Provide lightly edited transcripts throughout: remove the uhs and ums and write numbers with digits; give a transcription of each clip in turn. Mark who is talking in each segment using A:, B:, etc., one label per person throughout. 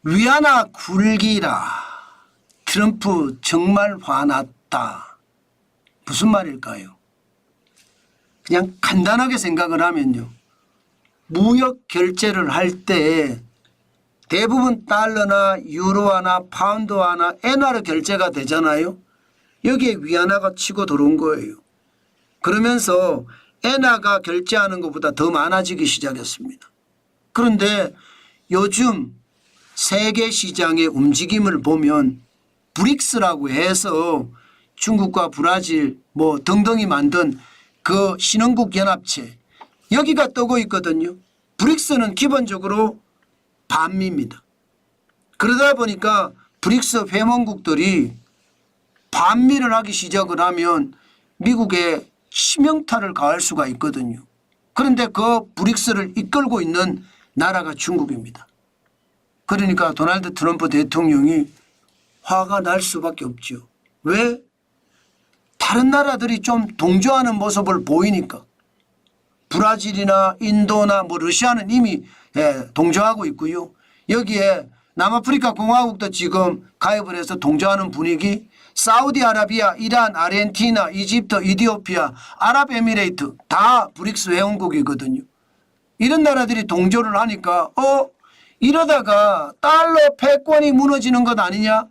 A: 위안화 굴기라. 트럼프 정말 화났다. 무슨 말일까요? 그냥 간단하게 생각을 하면요. 무역 결제를 할 때 대부분 달러나 유로화나 파운드화나 엔화로 결제가 되잖아요. 여기에 위안화가 치고 들어온 거예요. 그러면서 엔화가 결제하는 것보다 더 많아지기 시작했습니다. 그런데 요즘 세계 시장의 움직임을 보면 브릭스라고 해서 중국과 브라질 뭐 등등이 만든 그 신흥국 연합체 여기가 뜨고 있거든요. 브릭스는 기본적으로 반미입니다. 그러다 보니까 브릭스 회원국들이 반미를 하기 시작을 하면 미국에 치명타를 가할 수가 있거든요. 그런데 그 브릭스를 이끌고 있는 나라가 중국입니다. 그러니까 도널드 트럼프 대통령이 화가 날 수밖에 없죠. 왜? 다른 나라들이 좀 동조하는 모습을 보이니까. 브라질이나 인도나 뭐 러시아는 이미 동조하고 있고요. 여기에 남아프리카 공화국도 지금 가입을 해서 동조하는 분위기. 사우디아라비아, 이란, 아르헨티나, 이집트, 이디오피아, 아랍에미레이트 다 브릭스 회원국이거든요. 이런 나라들이 동조를 하니까 이러다가 달러 패권이 무너지는 것 아니냐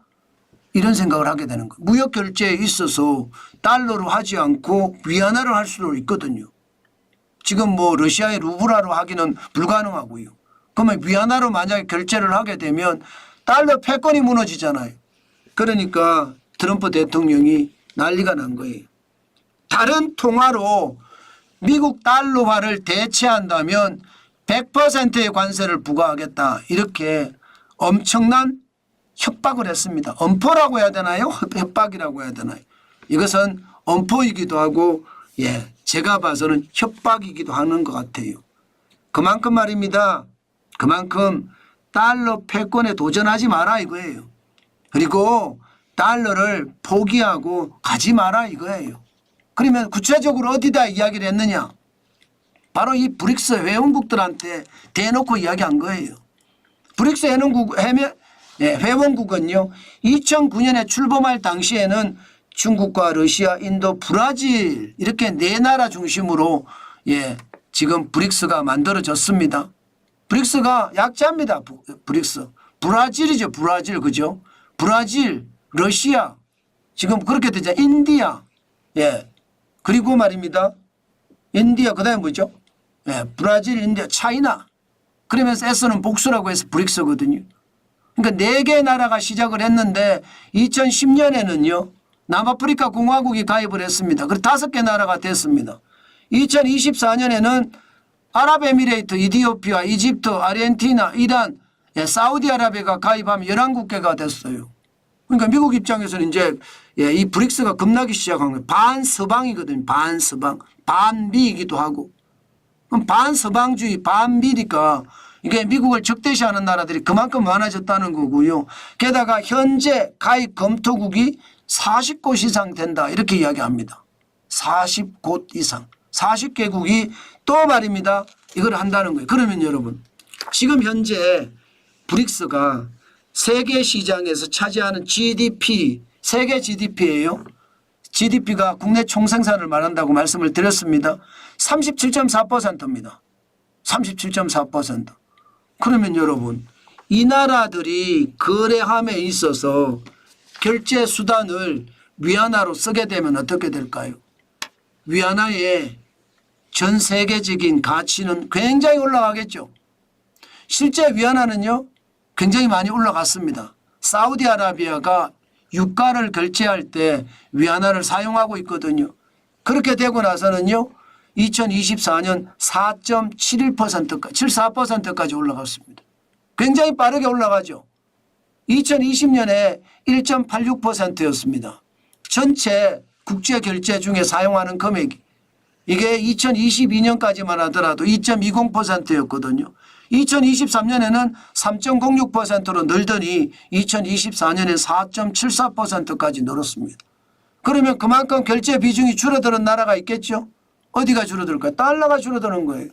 A: 이런 생각을 하게 되는 거예요. 무역 결제에 있어서 달러로 하지 않고 위안화로 할 수도 있거든요. 지금 뭐 러시아의 루블화로 하기는 불가능하고요. 그러면 위안화로 만약에 결제를 하게 되면 달러 패권이 무너지잖아요. 그러니까 트럼프 대통령이 난리가 난 거예요. 다른 통화로 미국 달러화를 대체한다면 100%의 관세를 부과하겠다. 이렇게 엄청난 협박을 했습니다. 엄포라고 해야 되나요? 협박이라고 해야 되나요? 이것은 엄포이기도 하고 제가 봐서는 협박이기도 하는 것 같아요. 그만큼 말입니다. 그만큼 달러 패권에 도전하지 마라 이거예요. 그리고 달러를 포기하고 가지 마라 이거예요. 그러면 구체적으로 어디다 이야기를 했느냐. 바로 이 브릭스 회원국들한테 대놓고 이야기한 거예요. 브릭스 회원국은요. 2009년에 출범할 당시에는 중국과 러시아, 인도, 브라질 이렇게 네 나라 중심으로 지금 브릭스가 만들어졌습니다. 브릭스가 약자입니다. 브릭스. 브라질이죠. 브라질 그죠? 브라질, 러시아 지금 그렇게 되죠. 인디아 그리고 말입니다. 인디아 그다음에 뭐죠? 브라질, 인디아, 차이나 그러면서 S는 복수라고 해서 브릭스거든요. 그러니까 4개 나라가 시작을 했는데 2010년에는요. 남아프리카 공화국이 가입을 했습니다. 그래서 5개 나라가 됐습니다. 2024년에는 아랍에미레이트, 이디오피아, 이집트, 아르헨티나, 이란, 사우디아라비아가 가입하면 11국회가 됐어요. 그러니까 미국 입장에서는 이제 이 브릭스가 겁나기 시작한 거예요. 반서방이거든요. 반서방. 반미이기도 하고. 그럼 반서방주의, 반미니까 이게 미국을 적대시하는 나라들이 그만큼 많아졌다는 거고요. 게다가 현재 가입 검토국이 40곳 이상 된다. 이렇게 이야기합니다. 40곳 이상. 40개국이 또 말입니다. 이걸 한다는 거예요. 그러면 여러분 지금 현재 브릭스가 세계 시장에서 차지하는 GDP, 세계 GDP예요. GDP가 국내 총생산을 말한다고 말씀을 드렸습니다. 37.4%입니다. 37.4%. 그러면 여러분 이 나라들이 거래함에 있어서 결제 수단을 위안화로 쓰게 되면 어떻게 될까요? 위안화의 전 세계적인 가치는 굉장히 올라가겠죠. 실제 위안화는요. 굉장히 많이 올라갔습니다. 사우디아라비아가 유가를 결제할 때 위안화를 사용하고 있거든요. 그렇게 되고 나서는요. 2024년 4.71%까지 74%까지 올라갔습니다. 굉장히 빠르게 올라가죠. 2020년에 1.86%였습니다. 전체 국제결제 중에 사용하는 금액이 이게 2022년까지만 하더라도 2.20%였거든요. 2023년에는 3.06%로 늘더니 2024년에 4.74%까지 늘었습니다. 그러면 그만큼 결제 비중이 줄어드는 나라가 있겠죠. 어디가 줄어들까요? 달러가 줄어드는 거예요.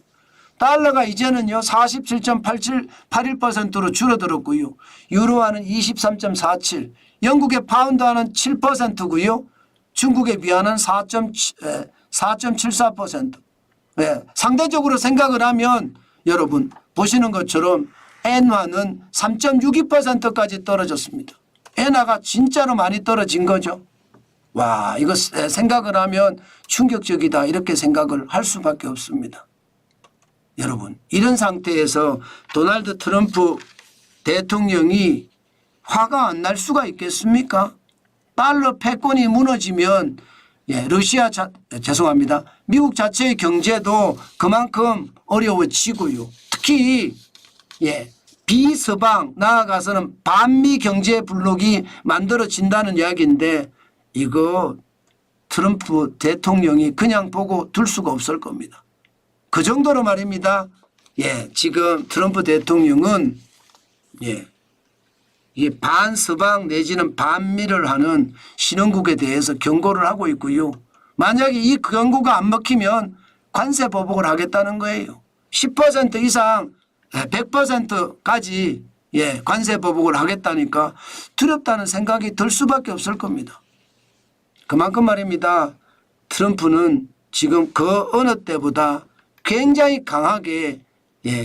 A: 달러가 이제는요 47.81%로 줄어들었고요. 유로화는 23.47, 영국의 파운드화는 7%고요. 중국의 위안은 4.74%. 네, 상대적으로 생각을 하면 여러분 보시는 것처럼 엔화는 3.62%까지 떨어졌습니다. 엔화가 진짜로 많이 떨어진 거죠. 와, 이거 생각을 하면 충격적이다 이렇게 생각을 할 수밖에 없습니다. 여러분 이런 상태에서 도널드 트럼프 대통령이 화가 안 날 수가 있겠습니까? 달러 패권이 무너지면 죄송합니다. 미국 자체의 경제도 그만큼 어려워지고요. 특히 비서방 나아가서는 반미 경제 블록이 만들어진다는 이야기인데 이거 트럼프 대통령이 그냥 보고 둘 수가 없을 겁니다. 그 정도로 말입니다. 지금 트럼프 대통령은 이 반서방 내지는 반미를 하는 신흥국에 대해서 경고를 하고 있고요. 만약에 이 경고가 안 먹히면 관세 보복을 하겠다는 거예요. 10% 이상 100%까지 관세 보복을 하겠다니까 두렵다는 생각이 들 수밖에 없을 겁니다. 그만큼 말입니다. 트럼프는 지금 그 어느 때보다 굉장히 강하게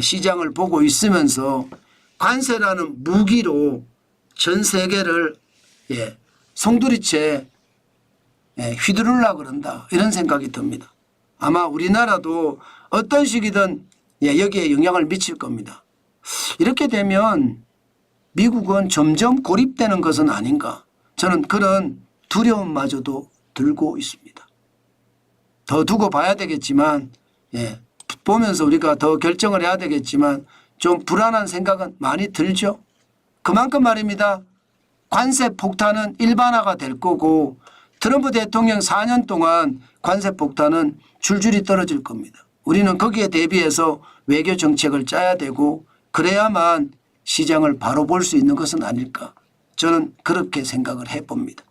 A: 시장을 보고 있으면서 관세라는 무기로 전 세계를 송두리째 휘두르려고 그런다 이런 생각이 듭니다. 아마 우리나라도 어떤 식이든 여기에 영향을 미칠 겁니다. 이렇게 되면 미국은 점점 고립되는 것은 아닌가 저는 그런 두려움마저도 들고 있습니다. 더 두고 봐야 되겠지만 보면서 우리가 더 결정을 해야 되겠지만 좀 불안한 생각은 많이 들죠. 그만큼 말입니다. 관세 폭탄은 일반화가 될 거고 트럼프 대통령 4년 동안 관세 폭탄은 줄줄이 떨어질 겁니다. 우리는 거기에 대비해서 외교 정책을 짜야 되고 그래야만 시장을 바로 볼 수 있는 것은 아닐까 저는 그렇게 생각을 해봅니다.